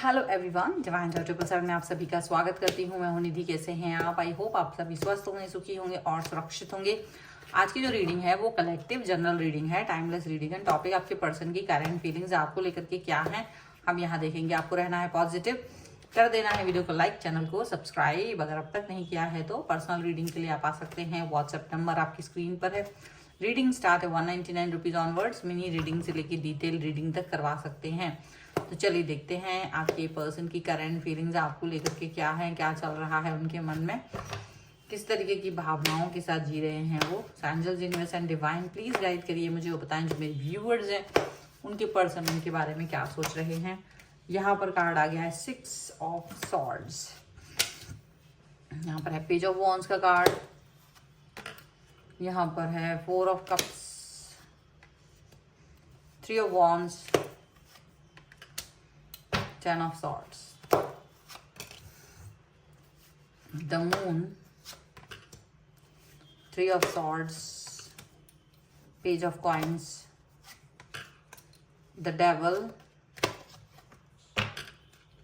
Hello everyone, divine triple seven में आप सभी का स्वागत करती हूँ। मैं हूँ निधि। कैसे हैं आप? आई होप आप सभी स्वस्थ होंगे, सुखी होंगे और सुरक्षित होंगे। आज की जो रीडिंग है वो कलेक्टिव जनरल रीडिंग है, टाइमलेस रीडिंग है। टॉपिक आपके पर्सन की करंट फीलिंग्स आपको लेकर के क्या है हम यहाँ देखेंगे। आपको रहना है पॉजिटिव, कर देना है वीडियो को लाइक, चैनल को सब्सक्राइब अगर अब तक नहीं किया है तो। पर्सनल रीडिंग के लिए आप आ सकते हैं, व्हाट्सएप नंबर आपकी स्क्रीन पर है। रीडिंग स्टार्ट है 199 रुपीज ऑनवर्ड्स। मिनी रीडिंग से लेकर डिटेल रीडिंग तक करवा सकते हैं। तो चलिए देखते हैं आपके पर्सन की करंट फीलिंग्स आपको लेकर के क्या है, क्या चल रहा है उनके मन में, किस तरीके की भावनाओं के साथ जी रहे हैं वो। Angels, universe and divine please guide करिए मुझे, वो बताएं जो मेरे व्यूअर्स हैं उनके पर्सन उनके बारे में क्या सोच रहे हैं। यहाँ पर कार्ड आ गया है 6 ऑफ सॉर्ड्स। यहाँ पर है पेज ऑफ वॉन्ड्स का कार्ड, यहाँ पर है 4 of cups, 3 of wands, 10 of swords, the moon, 3 of swords, page of coins, the devil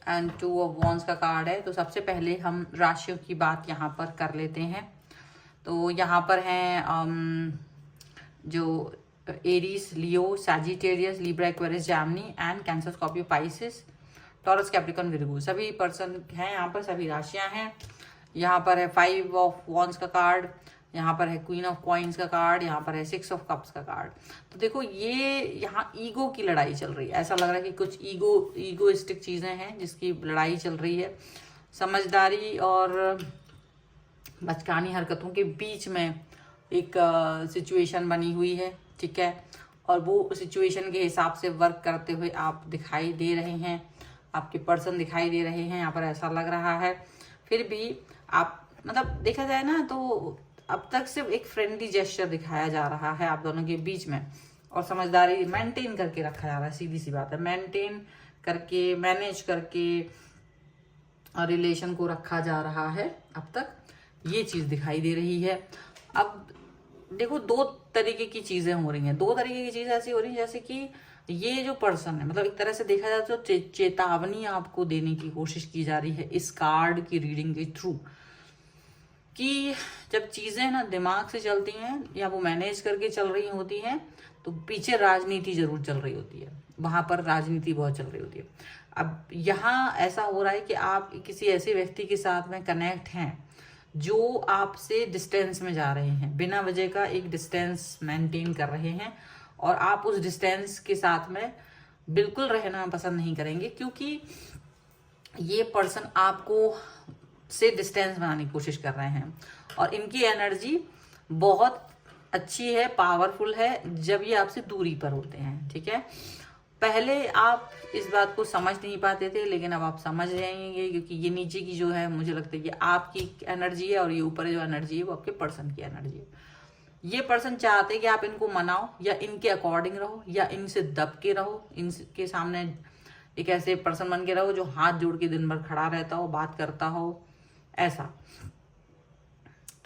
and 2 of wands का कार्ड है। तो सबसे पहले हम राशियों की बात यहाँ पर कर लेते हैं। तो यहाँ पर हैं जो Aries, Leo, Sagittarius, Libra, Aquarius, Gemini and cancer, Scorpio, Pisces, taurus, Capricorn, Virgo. सभी पर्सन हैं यहाँ पर, सभी राशियां हैं। यहाँ पर है 5 ऑफ वॉन्ड्स का कार्ड, यहाँ पर है क्वीन ऑफ कॉइन्स का कार्ड, यहाँ पर है 6 ऑफ कप्स का कार्ड। तो देखो ये यहाँ ईगो की लड़ाई चल रही है। ऐसा लग रहा है कि कुछ ईगोइस्टिक चीजें हैं जिसकी लड़ाई चल रही है। समझदारी और बचकानी हरकतों के बीच में एक सिचुएशन बनी हुई है, ठीक है। और वो सिचुएशन के हिसाब से वर्क करते हुए आप दिखाई दे रहे हैं, आपके पर्सन दिखाई दे रहे हैं यहाँ पर, ऐसा लग रहा है। फिर भी आप मतलब देखा जाए ना तो अब तक सिर्फ एक फ्रेंडली जेस्चर दिखाया जा रहा है आप दोनों के बीच में, और समझदारी मेंटेन करके रखा जा रहा है। सीधी सी बात है, मेंटेन करके, मैनेज करके रिलेशन को रखा जा रहा है। अब तक ये चीज दिखाई दे रही है। अब देखो दो तरीके की चीजें हो रही हैं, दो तरीके की चीजें ऐसी हो रही हैं जैसे कि ये जो पर्सन है, मतलब एक तरह से देखा जाए तो चेतावनी आपको देने की कोशिश की जा रही है इस कार्ड की रीडिंग के थ्रू, कि जब चीजें ना दिमाग से चलती हैं या वो मैनेज करके चल रही होती हैं तो पीछे राजनीति जरूर चल रही होती है, वहां पर राजनीति बहुत चल रही होती है। अब यहाँ ऐसा हो रहा है कि आप किसी ऐसे व्यक्ति के साथ में कनेक्ट हैं जो आपसे डिस्टेंस में जा रहे हैं, बिना वजह का एक डिस्टेंस मेंटेन कर रहे हैं, और आप उस डिस्टेंस के साथ में बिल्कुल रहना पसंद नहीं करेंगे, क्योंकि ये पर्सन आपको से डिस्टेंस बनाने की कोशिश कर रहे हैं। और इनकी एनर्जी बहुत अच्छी है, पावरफुल है जब ये आपसे दूरी पर होते हैं, ठीक है। पहले आप इस बात को समझ नहीं पाते थे, लेकिन अब आप समझ जाएंगे, क्योंकि ये नीचे की जो है मुझे लगता है ये आपकी एनर्जी है, और ये ऊपर जो एनर्जी है वो आपके पर्सन की एनर्जी है। ये पर्सन चाहते हैं कि आप इनको मनाओ या इनके अकॉर्डिंग रहो या इनसे दब के रहो, इनके सामने एक ऐसे पर्सन बन के रहो जो हाथ जोड़ के दिन भर खड़ा रहता हो, बात करता हो, ऐसा।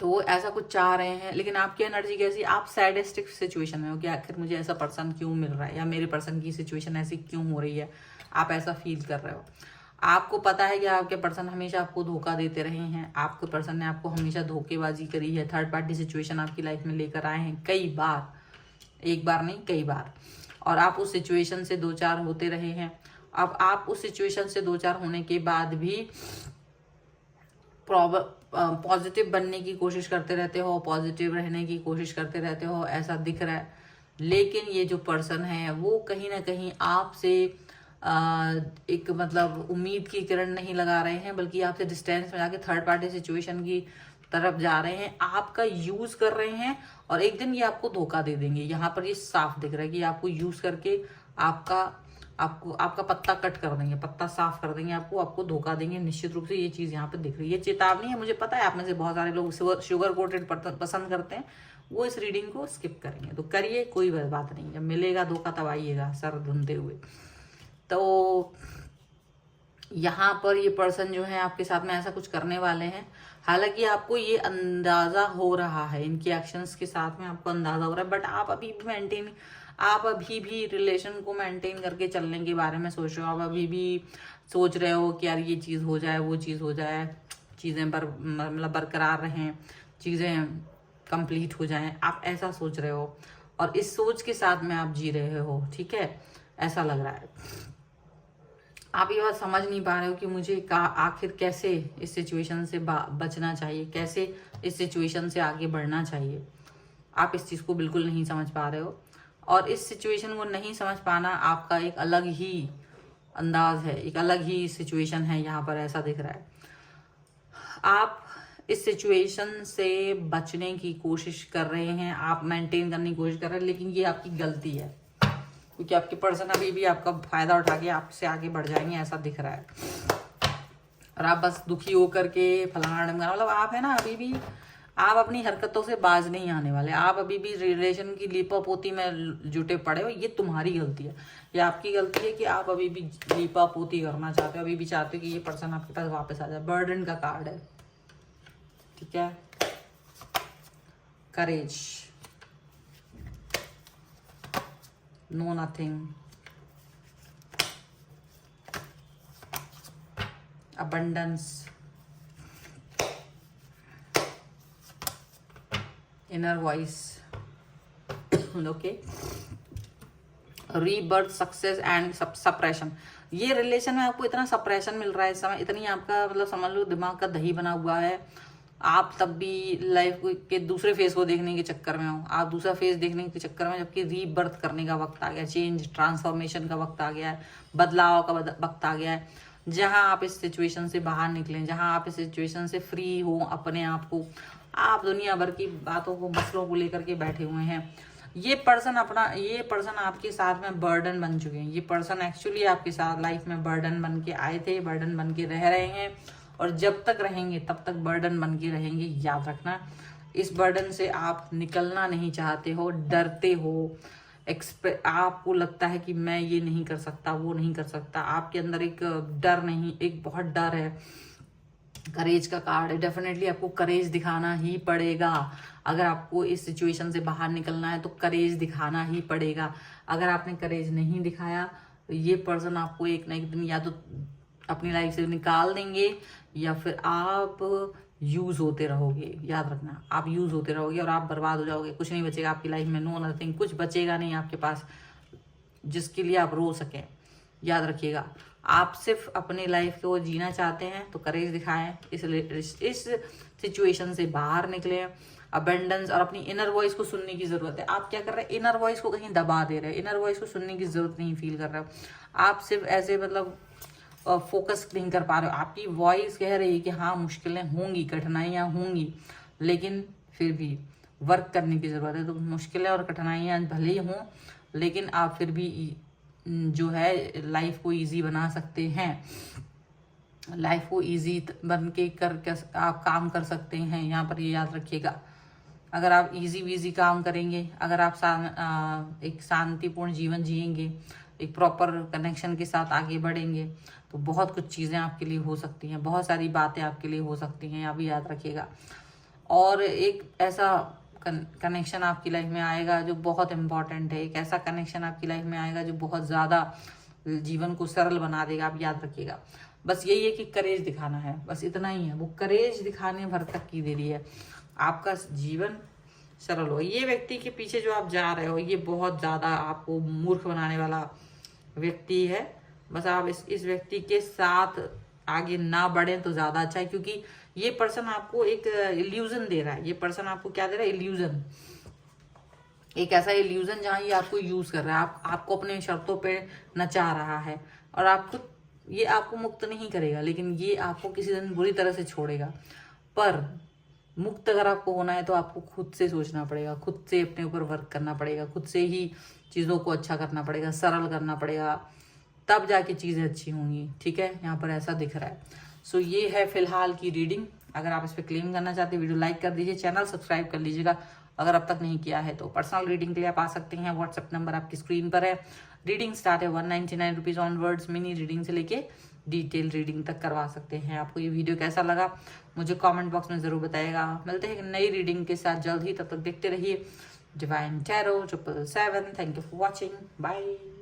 तो वो ऐसा कुछ चाह रहे हैं। लेकिन आपकी एनर्जी कैसी, आप सैडिस्टिक सिचुएशन में हो कि आखिर मुझे ऐसा पर्सन क्यों मिल रहा है, या मेरे पर्सन की सिचुएशन ऐसी क्यों हो रही है, आप ऐसा फील कर रहे हो। आपको पता है कि आपके पर्सन हमेशा आपको धोखा देते रहे हैं, आपके पर्सन ने आपको हमेशा धोखेबाजी करी है, थर्ड पार्टी सिचुएशन आपकी लाइफ में लेकर आए हैं कई बार, एक बार नहीं कई बार, और आप उस सिचुएशन से दो चार होते रहे हैं। अब आप उस सिचुएशन से दो चार होने के बाद भी पॉजिटिव बनने की कोशिश करते रहते हो, पॉजिटिव रहने की कोशिश करते रहते हो, ऐसा दिख रहा है। लेकिन ये जो पर्सन है वो कहीं ना कहीं आपसे एक मतलब उम्मीद की किरण नहीं लगा रहे हैं, बल्कि आपसे डिस्टेंस में जाके थर्ड पार्टी सिचुएशन की तरफ जा रहे हैं, आपका यूज कर रहे हैं, और एक दिन ये आपको धोखा दे देंगे। यहाँ पर ये साफ दिख रहा है कि आपको यूज करके आपका पत्ता कट कर देंगे, पत्ता साफ कर देंगे, आपको धोखा देंगे। निश्चित रूप से ये चीज यहाँ पे दिख रही है, चेतावनी है। मुझे पता है आप में से बहुत सारे लोग शुगर कोटेड पसंद करते हैं, वो इस रीडिंग को स्किप करेंगे, तो करिए, कोई बात नहीं। जब मिलेगा धोखा तब आइएगा सर धुनते हुए। तो यहाँ पर ये पर्सन जो है आपके साथ में ऐसा कुछ करने वाले हैं। हालांकि आपको ये अंदाजा हो रहा है, इनके एक्शंस के साथ में आपको अंदाजा हो रहा है, बट आप अभी भी मेंटेन आप अभी भी रिलेशन को मेंटेन करके चलने के बारे में सोच रहे हो, आप अभी भी सोच रहे हो कि यार ये चीज़ हो जाए, वो चीज़ हो जाए, चीज़ें मतलब बरकरार रहें, चीज़ें कंप्लीट हो जाएं, आप ऐसा सोच रहे हो और इस सोच के साथ में आप जी रहे हो, ठीक है, ऐसा लग रहा है। आप ये बात समझ नहीं पा रहे हो कि मुझे आखिर कैसे इस सिचुएशन से बचना चाहिए, कैसे इस सिचुएशन से आगे बढ़ना चाहिए। आप इस चीज़ को बिल्कुल नहीं समझ पा रहे हो और इस सिचुएशन को नहीं समझ पाना आपका एक अलग ही अंदाज है, एक अलग ही सिचुएशन है। यहाँ पर ऐसा दिख रहा है आप इस सिचुएशन से बचने की कोशिश कर रहे हैं, आप मेंटेन करने की कोशिश कर रहे हैं, लेकिन ये आपकी गलती है क्योंकि आपके पर्सन अभी भी आपका फायदा उठा के आपसे आगे बढ़ जाएंगे, ऐसा दिख रहा है। और आप बस दुखी होकर के फलाना मतलब आप है ना, अभी भी आप अपनी हरकतों से बाज नहीं आने वाले, आप अभी भी रिलेशन की लीपापोती में जुटे पड़े हो। ये तुम्हारी गलती है, ये आपकी गलती है कि आप अभी भी लीपापोती करना चाहते हो, अभी भी चाहते हो कि ये पर्सन आपके पास वापस आ जाए। बर्डन का कार्ड है, ठीक है। Courage, no nothing, abundance, inner voice, okay, rebirth, success and suppression. ये रिलेशन में आपको इतना सप्रेशन मिल रहा है इस समय, इतनी आपका मतलब समझ लो दिमाग का दही बना हुआ है। आप तब भी लाइफ के दूसरे फेज को देखने के चक्कर में हो, आप दूसरा फेज देखने के चक्कर में, जबकि रीबर्थ करने का वक्त आ गया, चेंज ट्रांसफॉर्मेशन का वक्त आ गया है, बदलाव का वक्त आ गया है, जहां आप इस सिचुएशन से बाहर निकलें, जहां आप इस सिचुएशन से फ्री हो अपने आप को। आप दुनिया भर की बातों को, मसलों को लेकर के बैठे हुए हैं। ये पर्सन आपके साथ में बर्डन बन चुके हैं। ये पर्सन एक्चुअली आपके साथ लाइफ में बर्डन बन के आए थे, बर्डन बन के रह रहे हैं और जब तक रहेंगे तब तक बर्डन बन के रहेंगे। याद रखना, इस बर्डन से आप निकलना नहीं चाहते हो, डरते हो, आपको लगता है कि मैं ये नहीं कर सकता, वो नहीं कर सकता। आपके अंदर एक डर नहीं, एक बहुत डर है। करेज का कार्ड है, डेफिनेटली आपको करेज दिखाना ही पड़ेगा। अगर आपको इस सिचुएशन से बाहर निकलना है तो करेज दिखाना ही पड़ेगा। अगर आपने करेज नहीं दिखाया तो ये पर्सन आपको एक ना एक दिन या तो अपनी लाइफ से निकाल देंगे या फिर आप यूज होते रहोगे। याद रखना, आप यूज होते रहोगे और आप बर्बाद हो जाओगे, कुछ नहीं बचेगा आपकी लाइफ में। नो नथिंग, कुछ बचेगा नहीं आपके पास जिसके लिए आप रो सकें। याद रखिएगा, आप सिर्फ अपनी लाइफ को जीना चाहते हैं तो करेज दिखाएं, इस सिचुएशन से बाहर निकले। अबेंडेंस और अपनी इनर वॉइस को सुनने की जरूरत है। आप क्या कर रहे हैं, इनर वॉइस को कहीं दबा दे रहे हैं, इनर वॉइस को सुनने की जरूरत नहीं फील कर रहे हो। आप सिर्फ ऐसे मतलब फोकस नहीं कर पा रहे हो। आपकी वॉइस कह रही है कि हाँ मुश्किलें होंगी, कठिनाइयाँ होंगी, लेकिन फिर भी वर्क करने की ज़रूरत है। तो मुश्किलें और कठिनाइयाँ भले ही हों, लेकिन आप फिर भी जो है लाइफ को इजी बना सकते हैं। लाइफ को इजी बन के आप काम कर सकते हैं। यहाँ पर ये याद रखिएगा, अगर आप इजी वीजी काम करेंगे, अगर आप एक शांतिपूर्ण जीवन जिएंगे, एक प्रॉपर कनेक्शन के साथ आगे बढ़ेंगे तो बहुत कुछ चीज़ें आपके लिए हो सकती हैं, बहुत सारी बातें आपके लिए हो सकती हैं। यहाँ भी याद रखिएगा। और एक ऐसा कनेक्शन आपकी लाइफ में आएगा जो बहुत इम्पॉर्टेंट है। एक ऐसा कनेक्शन आपकी लाइफ में आएगा जो बहुत ज़्यादा जीवन को सरल बना देगा। आप याद रखिएगा, बस यही है कि करेज दिखाना है, बस इतना ही है। वो करेज दिखाने भर तक की देरी है, आपका जीवन सरल हो। ये व्यक्ति के पीछे जो आप जा रहे हो ये बहुत ज़्यादा आपको मूर्ख बनाने वाला व्यक्ति है। बस आप इस व्यक्ति के साथ आगे ना बढ़ें तो ज़्यादा अच्छा है, क्योंकि ये पर्सन आपको एक इल्यूजन दे रहा है। ये पर्सन आपको क्या दे रहा है, इल्यूजन, एक ऐसा इल्यूजन जहाँ ये आपको यूज कर रहा है, आपको अपने शर्तों पे नचा रहा है और ये आपको मुक्त नहीं करेगा, लेकिन ये आपको किसी दिन बुरी तरह से छोड़ेगा। पर मुक्त अगर आपको होना है तो आपको खुद से सोचना पड़ेगा, खुद से अपने ऊपर वर्क करना पड़ेगा, खुद से ही चीज़ों को अच्छा करना पड़ेगा, सरल करना पड़ेगा, तब जाके चीज़ें अच्छी होंगी। ठीक है, यहाँ पर ऐसा दिख रहा है। सो ये है फिलहाल की रीडिंग। अगर आप इस पर क्लेम करना चाहते हैं वीडियो लाइक कर दीजिए, चैनल सब्सक्राइब कर लीजिएगा अगर अब तक नहीं किया है तो। पर्सनल रीडिंग के लिए आप आ सकते हैं, व्हाट्सएप नंबर आपकी स्क्रीन पर है। रीडिंग स्टार्ट है 199 रुपीज़ ऑनवर्ड्स। मिनी रीडिंग से लेके डिटेल रीडिंग तक करवा सकते हैं। आपको ये वीडियो कैसा लगा मुझे कमेंट बॉक्स में ज़रूर बताइएगा। मिलते हैं एक नई रीडिंग के साथ जल्द ही, तब तक देखते रहिए Divine Tarot 777. Thank you for watching. Bye.